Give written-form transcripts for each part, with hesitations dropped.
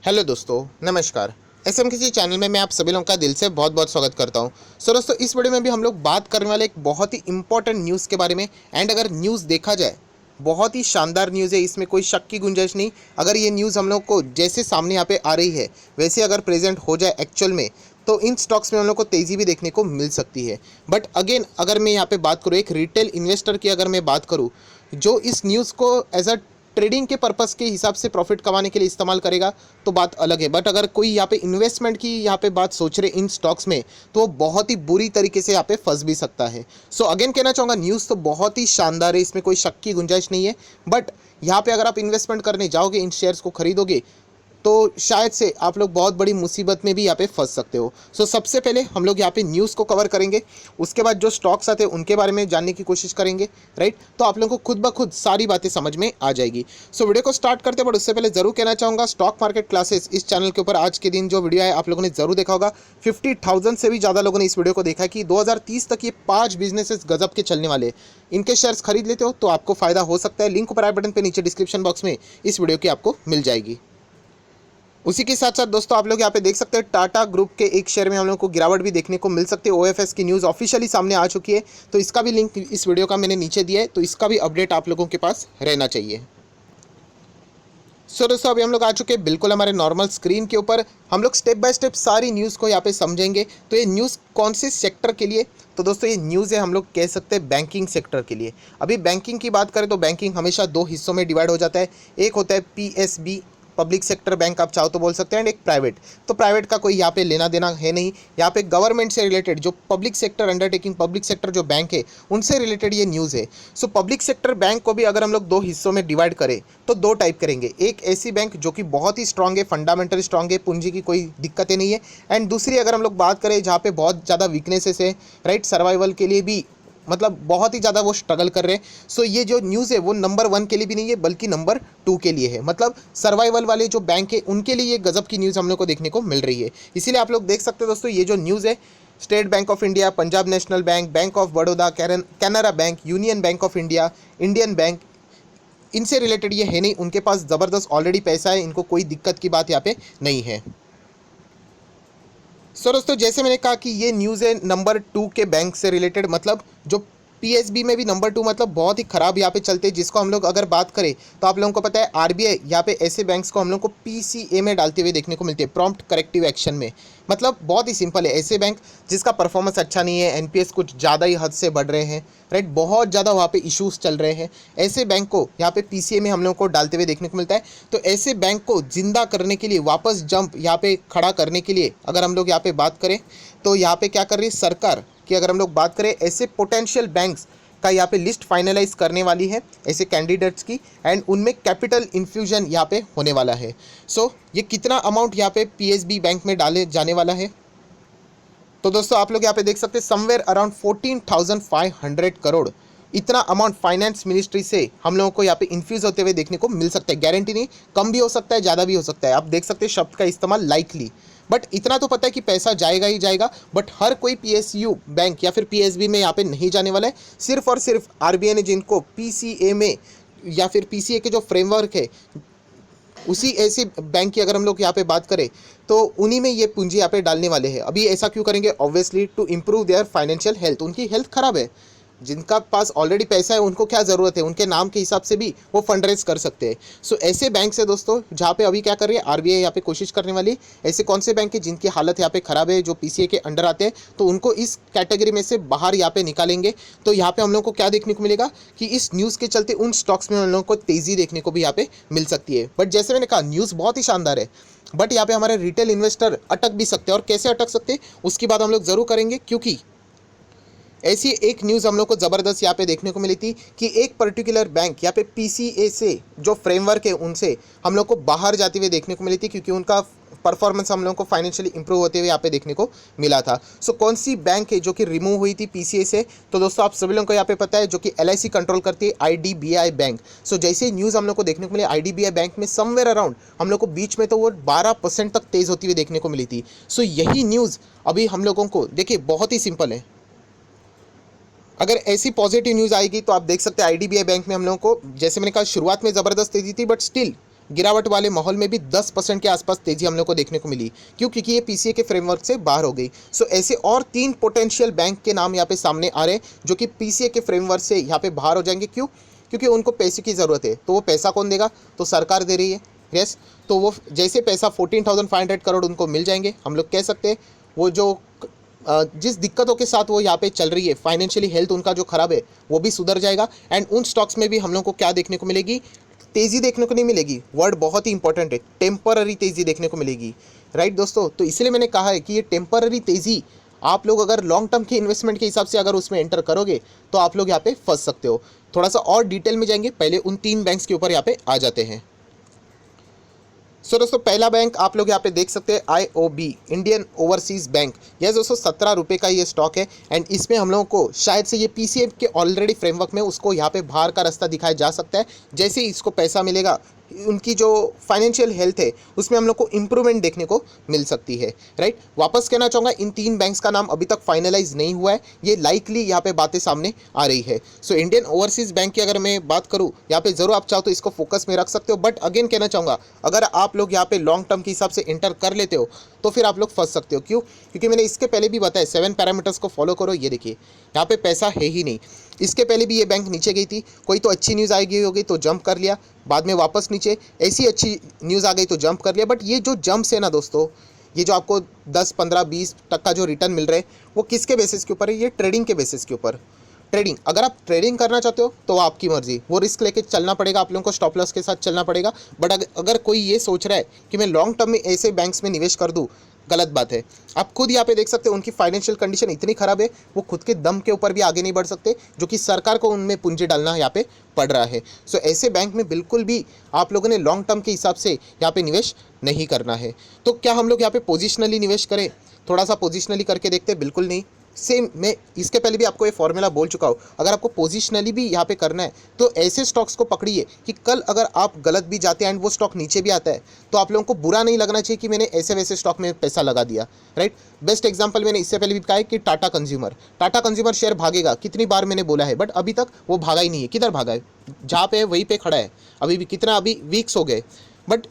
Hello दोस्तों, नमस्कार। SM किसी चैनल में मैं आप सभी लोगों का दिल से बहुत बहुत स्वागत करता हूं। सो दोस्तों, इस वीडियो में भी हम लोग बात करने वाले एक बहुत ही इंपॉर्टेंट न्यूज़ के बारे में। एंड अगर न्यूज़ देखा जाए, बहुत ही शानदार न्यूज़ है, इसमें कोई शक की गुंजाइश नहीं। अगर ये न्यूज़ हम लोग को जैसे सामने यहाँ पे आ रही है वैसे अगर प्रेजेंट हो जाए एक्चुअल में, तो इन स्टॉक्स में हम लोग को तेज़ी भी देखने को मिल सकती है। बट अगेन अगर मैं यहाँ पे बात करूँ एक रिटेल इन्वेस्टर की, अगर मैं बात करूँ जो इस न्यूज़ को एज अ ट्रेडिंग के पर्पस के हिसाब से प्रॉफिट कमाने के लिए इस्तेमाल करेगा तो बात अलग है। बट अगर कोई यहाँ पे इन्वेस्टमेंट की यहाँ पे बात सोच रहे इन स्टॉक्स में, तो वो बहुत ही बुरी तरीके से यहाँ पे फंस भी सकता है। सो अगेन कहना चाहूँगा, न्यूज़ तो बहुत ही शानदार है, इसमें कोई शक की गुंजाइश नहीं है। बट यहाँ पे अगर आप इन्वेस्टमेंट करने जाओगे, इन शेयर्स को खरीदोगे, तो शायद से आप लोग बहुत बड़ी मुसीबत में भी यहाँ पे फंस सकते हो। सो सबसे पहले हम लोग यहाँ पे न्यूज़ को कवर करेंगे, उसके बाद जो स्टॉक्स आते हैं उनके बारे में जानने की कोशिश करेंगे, राइट। तो आप लोगों को खुद ब खुद सारी बातें समझ में आ जाएगी। सो वीडियो को स्टार्ट करते हैं, बट उससे पहले जरूर कहना चाहूँगा, स्टॉक मार्केट क्लासेस इस चैनल के ऊपर आज के दिन जो वीडियो है आप लोगों ने जरूर देखा होगा। 50,000 से भी ज़्यादा लोगों ने इस वीडियो को देखा है कि 2030 तक ये 5 बिजनेसेस गजब के चलने वाले। इनके शेयर्स खरीद लेते हो तो आपको फायदा हो सकता है। लिंक ऊपर आई बटन पे नीचे डिस्क्रिप्शन बॉक्स में इस वीडियो की आपको मिल जाएगी। उसी के साथ साथ दोस्तों, आप लोग यहाँ पे देख सकते हैं टाटा ग्रुप के एक शेयर में हम लोग को गिरावट भी देखने को मिल सकती है। ओएफएस की न्यूज़ ऑफिशियली सामने आ चुकी है, तो इसका भी लिंक इस वीडियो का मैंने नीचे दिया है, तो इसका भी अपडेट आप लोगों के पास रहना चाहिए। सो दोस्तों, अभी हम लोग आ चुके हैं बिल्कुल हमारे नॉर्मल स्क्रीन के ऊपर। हम लोग स्टेप बाय स्टेप सारी न्यूज़ को यहाँ पे समझेंगे। तो ये न्यूज़ कौन से सेक्टर के लिए? तो दोस्तों, ये न्यूज़ है, हम लोग कह सकते हैं बैंकिंग सेक्टर के लिए। अभी बैंकिंग की बात करें तो बैंकिंग हमेशा दो हिस्सों में डिवाइड हो जाता है। एक होता है पीएसबी, पब्लिक सेक्टर बैंक आप चाहो तो बोल सकते हैं, एंड एक प्राइवेट। तो प्राइवेट का कोई यहाँ पे लेना देना है नहीं। यहाँ पे गवर्नमेंट से रिलेटेड जो public sector undertaking, public sector जो बैंक है, उनसे रिलेटेड ये न्यूज़ है। सो पब्लिक सेक्टर बैंक को भी अगर हम लोग दो हिस्सों में डिवाइड करें तो दो टाइप करेंगे। एक ऐसी बैंक जो कि बहुत ही स्ट्रांग है, फंडामेंटल स्ट्रांग है, पूंजी की कोई दिक्कतें नहीं है। एंड दूसरी अगर हम लोग बात करें जहाँ पे बहुत ज़्यादा वीकनेसेस है, राइट, सर्वाइवल के लिए भी मतलब बहुत ही ज़्यादा वो स्ट्रगल कर रहे हैं। सो ये जो न्यूज़ है वो नंबर 1 के लिए भी नहीं है, बल्कि नंबर 2 के लिए है। मतलब सर्वाइवल वाले जो बैंक है उनके लिए ये गजब की न्यूज़ हम लोग को देखने को मिल रही है। इसीलिए आप लोग देख सकते हो दोस्तों, ये जो न्यूज़ है, state bank of India, Punjab national bank, bank of Baroda, Canara bank, union bank of India, Indian bank, इनसे रिलेटेड ये है नहीं। उनके पास ज़बरदस्त ऑलरेडी पैसा है, इनको कोई दिक्कत की बात यहाँ पे नहीं है। सो दोस्तों, जैसे मैंने कहा कि ये न्यूज़ है नंबर 2 के बैंक से रिलेटेड। मतलब जो पीएसबी में भी नंबर 2, मतलब बहुत ही ख़राब यहाँ पे चलते हैं, जिसको हम लोग अगर बात करें तो आप लोगों को पता है आरबीआई यहाँ पे ऐसे बैंक्स को हम लोग को पीसीए में डालते हुए देखने को मिलते हैं, प्रॉम्प्ट करेक्टिव एक्शन में। मतलब बहुत ही सिंपल है, ऐसे बैंक जिसका परफॉर्मेंस अच्छा नहीं है, एनपीएस कुछ ज़्यादा ही हद से बढ़ रहे हैं, राइट, बहुत ज़्यादा वहाँ पे इश्यूज चल रहे हैं, ऐसे बैंक को यहाँ पे पीसीए में हम लोग को डालते हुए देखने को मिलता है। तो ऐसे बैंक को जिंदा करने के लिए, वापस जंप यहाँ पे खड़ा करने के लिए अगर हम लोग यहाँ पे बात करें तो यहाँ पे क्या कर रही है सरकार की, अगर हम लोग बात करें ऐसे पोटेंशियल बैंक्स का यहाँ पे लिस्ट फाइनलाइज करने वाली है, ऐसे कैंडिडेट्स की। एंड उनमें कैपिटल इन्फ्यूजन यहाँ पे होने वाला है। सो ये कितना अमाउंट यहाँ पे पीएसबी बैंक में डाले जाने वाला है? तो दोस्तों, आप लोग यहाँ पे देख सकते हैं समवेयर अराउंड 14,500 करोड़, इतना अमाउंट फाइनेंस मिनिस्ट्री से हम लोगों को यहाँ पे इन्फ्यूज होते हुए देखने को मिल सकता है। गारंटी नहीं, कम भी हो सकता है, ज़्यादा भी हो सकता है। आप देख सकते हैं शब्द का इस्तेमाल लाइकली। बट इतना तो पता है कि पैसा जाएगा ही जाएगा। बट हर कोई पीएसयू बैंक या फिर पीएसबी में यहाँ पे नहीं जाने वाला है। सिर्फ और सिर्फ आरबीआई ने जिनको पीसीए में या फिर पीसीए के जो फ्रेमवर्क है, उसी ऐसे बैंक की अगर हम लोग यहाँ पे बात करें तो उन्हीं में ये पूंजी यहाँ पे डालने वाले हैं। अभी ऐसा क्यों करेंगे? Obviously to improve their financial health. उनकी हेल्थ खराब है, जिनका पास ऑलरेडी पैसा है उनको क्या ज़रूरत है, उनके नाम के हिसाब से भी वो फंड रेज कर सकते हैं। सो ऐसे बैंक से दोस्तों जहाँ पे अभी क्या कर रही है आरबीआई यहाँ पे कोशिश करने वाली, ऐसे कौन से बैंक है जिनकी हालत यहाँ पे ख़राब है, जो पीसीए के अंडर आते हैं, तो उनको इस कैटेगरी में से बाहर यहाँ पे निकालेंगे। तो यहाँ पे हम लोग को क्या देखने को मिलेगा कि इस न्यूज़ के चलते उन स्टॉक्स में हम लोगों को तेज़ी देखने को भी यहाँ पे मिल सकती है। बट जैसे मैंने कहा, न्यूज़ बहुत ही शानदार है, बट यहाँ पे हमारे रिटेल इन्वेस्टर अटक भी सकते हैं। और कैसे अटक सकते हैं उसकी बात हम लोग ज़रूर करेंगे, क्योंकि ऐसी एक न्यूज़ हम लोग को ज़बरदस्त यहाँ पे देखने को मिली थी कि एक पर्टिकुलर बैंक यहाँ पे पीसीए से जो फ्रेमवर्क है उनसे हम लोग को बाहर जाते हुए देखने को मिली थी, क्योंकि उनका परफॉर्मेंस हम लोग को फाइनेंशियली इंप्रूव होते हुए यहाँ पे देखने को मिला था। सो कौन सी बैंक है जो कि रिमूव हुई थी पीसीए से? तो दोस्तों, आप सभी लोगों को यहाँ पे पता है, जो कि एलआईसी कंट्रोल करती है, आईडीबीआई बैंक। सो जैसे ही न्यूज़ हम लोग को देखने को मिली आईडीबीआई बैंक में समवेयर अराउंड हम लोग को बीच में तो वो 12% तक तेज़ होती हुई देखने को मिली थी। सो यही न्यूज़ अभी हम लोगों को, देखिए बहुत ही सिंपल है, अगर ऐसी पॉजिटिव न्यूज़ आएगी तो आप देख सकते हैं आईडीबीआई बैंक में हम लोगों को, जैसे मैंने कहा, शुरुआत में ज़बरदस्त तेज़ी थी, बट स्टिल गिरावट वाले माहौल में भी 10% के आसपास तेजी हम लोग को देखने को मिली। क्यों? क्योंकि ये पीसीए के फ्रेमवर्क से बाहर हो गई। सो ऐसे और 3 पोटेंशियल बैंक के नाम यहाँ पे सामने आ रहे हैं जो कि पीसीए के फ्रेमवर्क से यहाँ पे बाहर हो जाएंगे। क्यों? क्योंकि उनको पैसे की ज़रूरत है। तो वो पैसा कौन देगा? तो सरकार दे रही है। यस, तो वो जैसे पैसा 14,500 करोड़ उनको मिल जाएंगे, हम लोग कह सकते हैं वो जो जिस दिक्कतों के साथ वो यहाँ पे चल रही है, फाइनेंशियली हेल्थ उनका जो खराब है वो भी सुधर जाएगा। एंड उन स्टॉक्स में भी हम लोग को क्या देखने को मिलेगी? तेज़ी देखने को नहीं मिलेगी। वर्ड बहुत ही इंपॉर्टेंट है, टेम्पररी तेज़ी देखने को मिलेगी। राइट दोस्तों, तो इसलिए मैंने कहा है कि ये टेम्पररी तेज़ी आप लोग अगर लॉन्ग टर्म के इन्वेस्टमेंट के हिसाब से अगर उसमें एंटर करोगे तो आप लोग यहाँ पे फंस सकते हो। थोड़ा सा और डिटेल में जाएंगे, पहले उन 3 बैंक्स के ऊपर यहाँ पे आ जाते हैं। सो दोस्तों, पहला बैंक आप लोग यहाँ पे देख सकते हैं IOB, इंडियन ओवरसीज बैंक। यह दोस्तों 17 रुपये का ये स्टॉक है। एंड इसमें हम लोगों को शायद से ये पीसीए के ऑलरेडी फ्रेमवर्क में उसको यहाँ पे बाहर का रास्ता दिखाया जा सकता है। जैसे ही इसको पैसा मिलेगा, उनकी जो फाइनेंशियल हेल्थ है उसमें हम लोग को इंप्रूवमेंट देखने को मिल सकती है। राइट, वापस कहना चाहूँगा इन 3 बैंक्स का नाम अभी तक फाइनलाइज नहीं हुआ है, ये लाइकली यहाँ पे बातें सामने आ रही है। सो इंडियन ओवरसीज बैंक की अगर मैं बात करूँ यहाँ पे ज़रूर आप चाहो तो इसको फोकस में रख सकते हो। बट अगेन कहना चाहूँगा, अगर आप लोग यहाँ पे लॉन्ग टर्म के हिसाब से एंटर कर लेते हो तो फिर आप लोग फंस सकते हो। क्यों? क्योंकि मैंने इसके पहले भी बताया 7 पैरामीटर्स को फॉलो करो। ये देखिए यहाँ पे पैसा है ही नहीं। इसके पहले भी ये बैंक नीचे गई थी, कोई तो अच्छी न्यूज़ आई गई होगी तो जंप कर लिया, बाद में वापस नीचे, ऐसी अच्छी न्यूज़ आ गई तो जंप कर लिया। बट ये जो जंप्स है ना दोस्तों, ये जो आपको 10, 15, 20% जो रिटर्न मिल रहे हैं वो किसके बेसिस के ऊपर है? ये ट्रेडिंग के बेसिस के ऊपर। ट्रेडिंग, अगर आप ट्रेडिंग करना चाहते हो तो आपकी मर्जी, वो रिस्क लेके चलना पड़ेगा, आप लोगों को स्टॉप लॉस के साथ चलना पड़ेगा। बट अगर कोई ये सोच रहा है कि मैं लॉन्ग टर्म में ऐसे बैंक्स में निवेश कर दूँ, गलत बात है। आप खुद यहाँ पे देख सकते हो उनकी फाइनेंशियल कंडीशन इतनी ख़राब है, वो खुद के दम के ऊपर भी आगे नहीं बढ़ सकते, जो कि सरकार को उनमें पूंजी डालना यहाँ पे पड़ रहा है। सो ऐसे बैंक में बिल्कुल भी आप लोगों ने लॉन्ग टर्म के हिसाब से यहाँ पे निवेश नहीं करना है। तो क्या हम लोग यहाँ पे पोजिशनली निवेश करें? थोड़ा सा पोजिशनली करके देखते हैं। बिल्कुल नहीं। सेम, मैं इसके पहले भी आपको ये फॉर्मूला बोल चुका हूँ, अगर आपको पोजिशनली भी यहाँ पे करना है तो ऐसे स्टॉक्स को पकड़िए कि कल अगर आप गलत भी जाते हैं एंड वो स्टॉक नीचे भी आता है तो आप लोगों को बुरा नहीं लगना चाहिए कि मैंने ऐसे वैसे स्टॉक में पैसा लगा दिया। राइट, बेस्ट एग्जांपल मैंने इससे पहले भी कहा है कि टाटा कंज्यूमर शेयर भागेगा, कितनी बार मैंने बोला है, बट अभी तक वो भागा ही नहीं है। किधर भागा है? जहाँ पे है वहीं पे खड़ा है। अभी भी कितना, अभी वीक्स हो गए, बट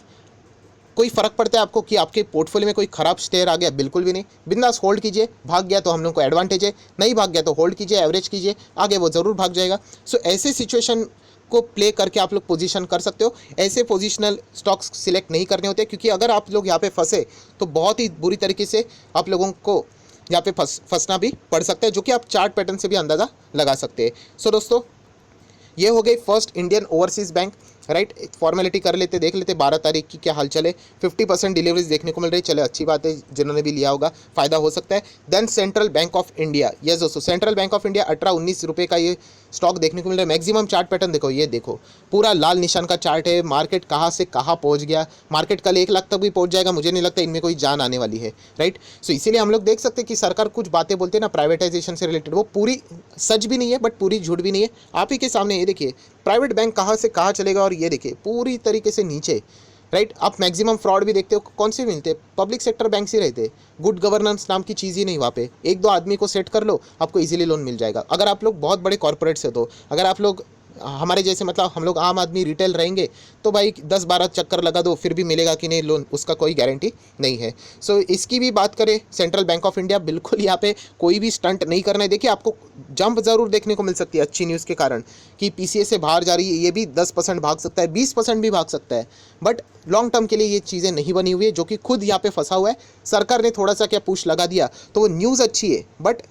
कोई फ़र्क पड़ता है आपको कि आपके पोर्टफोलियो में कोई ख़राब शेयर आ गया? बिल्कुल भी नहीं। बिंदास होल्ड कीजिए, भाग गया तो हम लोग को एडवांटेज है, नहीं भाग गया तो होल्ड कीजिए, एवरेज कीजिए, आगे वो ज़रूर भाग जाएगा। सो ऐसे सिचुएशन को प्ले करके आप लोग पोजीशन कर सकते हो। ऐसे पोजिशनल स्टॉक्स सिलेक्ट नहीं करने होते, क्योंकि अगर आप लोग यहाँ पे फंसे तो बहुत ही बुरी तरीके से आप लोगों को यहाँ पे फंसना भी पड़ सकता है, जो कि आप चार्ट पैटर्न से भी अंदाज़ा लगा सकते हैं। सो दोस्तों, ये हो गई first Indian overseas bank. Right, formality कर लेते, देख लेते 12 तारीख की क्या हाल चले। 50% डिलीवरीज देखने को मिल रही, चले अच्छी बात है, जिन्होंने भी लिया होगा फ़ायदा हो सकता है। Then Central Bank of India, yes दोस्तों, सेंट्रल बैंक ऑफ इंडिया 18-19 रुपये का ये स्टॉक देखने को मिल रहा है। मैक्सिमम चार्ट पैटर्न देखो, ये देखो पूरा लाल निशान का चार्ट है। मार्केट कहाँ से कहाँ पहुँच गया, मार्केट कल 1 लाख तक भी पहुँच जाएगा, मुझे नहीं लगता इनमें कोई जान आने वाली है। राइट, सो इसीलिए हम लोग देख सकते हैं कि सरकार कुछ बातें बोलते हैं ना प्राइवेटाइजेशन से रिलेटेड, वो पूरी सच भी नहीं है बट पूरी झूठ भी नहीं है। आप ही के सामने ये देखिए प्राइवेट बैंक कहाँ से कहाँ चलेगा, और ये देखिए पूरी तरीके से नीचे। राइट, आप मैक्सिमम फ्रॉड भी देखते हो, कौन से मिलते हैं? पब्लिक सेक्टर बैंक्स ही रहते हैं। गुड गवर्नेंस नाम की चीज़ ही नहीं वहाँ पे। 1-2 आदमी को सेट कर लो, आपको इजीली लोन मिल जाएगा। अगर आप लोग बहुत बड़े कॉर्पोरेट से, तो अगर आप लोग हमारे जैसे, मतलब हम लोग आम आदमी रिटेल रहेंगे, तो भाई 10-12 चक्कर लगा दो, फिर भी मिलेगा कि नहीं लोन, उसका कोई गारंटी नहीं है। सो इसकी भी बात करें, सेंट्रल बैंक ऑफ इंडिया, बिल्कुल यहाँ पे कोई भी स्टंट नहीं करना है। देखिए आपको जंप ज़रूर देखने को मिल सकती है अच्छी न्यूज़ के कारण कि पीसीए से बाहर जा रही है, ये भी 10% भाग सकता है, 20% भी भाग सकता है। बट लॉन्ग टर्म के लिए ये चीज़ें नहीं बनी हुई है, जो कि खुद यहाँ पे फंसा हुआ है। सरकार ने थोड़ा सा क्या पुश लगा दिया तो वो न्यूज़ अच्छी है, बट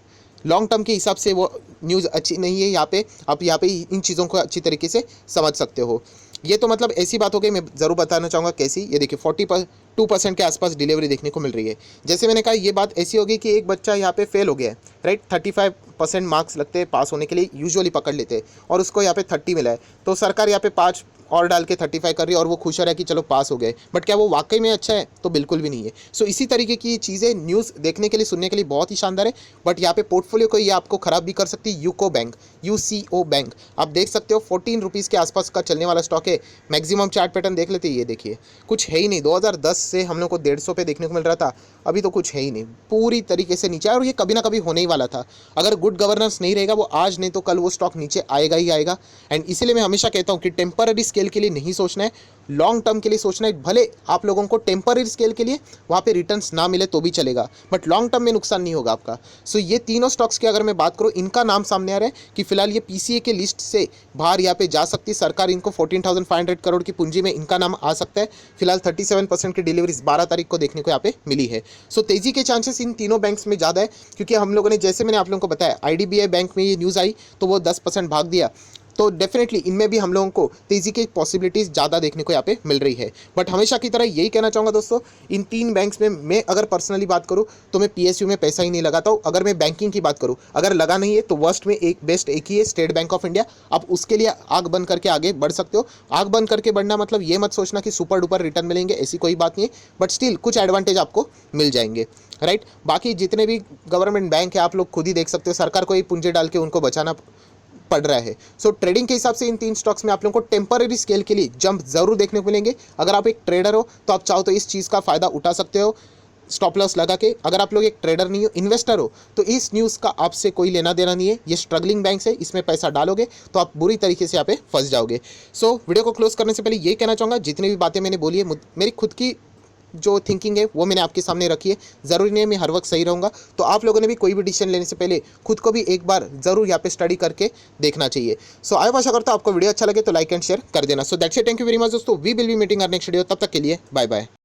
लॉन्ग टर्म के हिसाब से वो न्यूज़ अच्छी नहीं है। यहाँ पे आप यहाँ पे इन चीज़ों को अच्छी तरीके से समझ सकते हो। ये तो मतलब ऐसी बात हो गई, मैं ज़रूर बताना चाहूँगा कैसी। ये देखिए 42% के आसपास डिलीवरी देखने को मिल रही है। जैसे मैंने कहा, ये बात ऐसी होगी कि एक बच्चा यहाँ पे फेल हो गया है। राइट, 35% मार्क्स लगते हैं पास होने के लिए, यूजुअली पकड़ लेते हैं, और उसको यहाँ पे 30 मिला है, तो सरकार यहाँ पे 5 और डाल के 35 कर रही है और वो खुश हो रहा है कि चलो पास हो गए। बट क्या वो वाकई में अच्छा है? तो बिल्कुल भी नहीं है। सो इसी तरीके की चीज़ें न्यूज़ देखने के लिए, सुनने के लिए बहुत ही शानदार है, बट यहाँ पे पोर्टफोलियो को ये आपको ख़राब भी कर सकती है। यूको बैंक, UCO बैंक, आप देख सकते हो 14 रुपीज़ के आसपास का चलने वाला स्टॉक है। मैक्सिमम चार्ट पैटर्न देख लेते हैं, ये देखिए कुछ है ही नहीं। 2010 से हम लोग को 150 पे देखने को मिल रहा था, अभी तो कुछ है ही नहीं, पूरी तरीके से नीचे। और ये कभी ना कभी होने ही वाला था। अगर गुड गवर्नेंस नहीं रहेगा, वो आज नहीं तो कल वो स्टॉक नीचे आएगा ही आएगा। एंड इसीलिए मैं हमेशा कहता हूँ कि टेम्पररी स्केल के लिए नहीं सोचना है, लॉन्ग टर्म के लिए सोचना है। भले आप लोगों को टेम्पररी स्केल के लिए वहाँ पे रिटर्न्स ना मिले तो भी चलेगा, बट लॉन्ग टर्म में नुकसान नहीं होगा आपका। सो ये तीनों स्टॉक्स की अगर मैं बात करूँ, इनका नाम सामने आ रहा है कि फिलहाल ये पीसीए के लिस्ट से बाहर यहाँ पे जा सकती है सरकार। इनको 14,500 करोड़ की पूंजी में इनका नाम आ सकता है। फिलहाल 37% की डिलीवरीज 12 तारीख को देखने को यहाँ पे मिली है। सो तेजी के चांसेस इन तीनों बैंक्स में ज़्यादा है, क्योंकि हम लोगों ने, जैसे मैंने आप लोगों को बताया, आईडीबीआई बैंक में ये न्यूज़ आई तो वो 10% भाग दिया। तो डेफिनेटली इनमें भी हम लोगों को तेज़ी की पॉसिबिलिटीज़ ज़्यादा देखने को यहाँ पे मिल रही है। बट हमेशा की तरह यही कहना चाहूँगा दोस्तों, इन तीन बैंक्स में मैं अगर पर्सनली बात करूँ तो मैं पीएसयू में पैसा ही नहीं लगाता हूँ। अगर मैं बैंकिंग की बात करूँ, अगर लगा नहीं है तो वर्स्ट में बेस्ट एक ही है, स्टेट बैंक ऑफ इंडिया। आप उसके लिए आग बंद करके आगे बढ़ सकते हो। आग बंद करके बढ़ना मतलब ये मत सोचना कि सुपर डुपर रिटर्न मिलेंगे, ऐसी कोई बात नहीं है, बट स्टिल कुछ एडवांटेज आपको मिल जाएंगे, राइट। बाकी जितने भी गवर्नमेंट बैंक है आप लोग खुद ही देख सकते हो, सरकार को ही पूंजी डाल के उनको बचाना पड़ रहा है। सो ट्रेडिंग के हिसाब से इन तीन स्टॉक्स में आप लोगों को टेम्पररी स्केल के लिए जंप जरूर देखने को मिलेंगे। अगर आप एक ट्रेडर हो तो आप चाहो तो इस चीज़ का फ़ायदा उठा सकते हो स्टॉप लॉस लगा के। अगर आप लोग एक ट्रेडर नहीं हो, इन्वेस्टर हो, तो इस न्यूज़ का आपसे कोई लेना देना नहीं है। ये स्ट्रगलिंग बैंक है, इसमें पैसा डालोगे तो आप बुरी तरीके से यहाँ पे फंस जाओगे। सो वीडियो को क्लोज करने से पहले ये कहना चाहूँगा, जितनी भी बातें मैंने बोली है मेरी खुद की जो थिंकिंग है वो मैंने आपके सामने रखी है। ज़रूरी नहीं है मैं हर वक्त सही रहूँगा, तो आप लोगों ने भी कोई भी डिसीजन लेने से पहले खुद को भी एक बार ज़रूर यहाँ पे स्टडी करके देखना चाहिए। सो आई आशा करता हूँ आपको वीडियो अच्छा लगे तो लाइक एंड शेयर कर देना। So that's it, thank you very much दोस्तों, we will be meeting our next video. तब तक के लिए बाय बाय।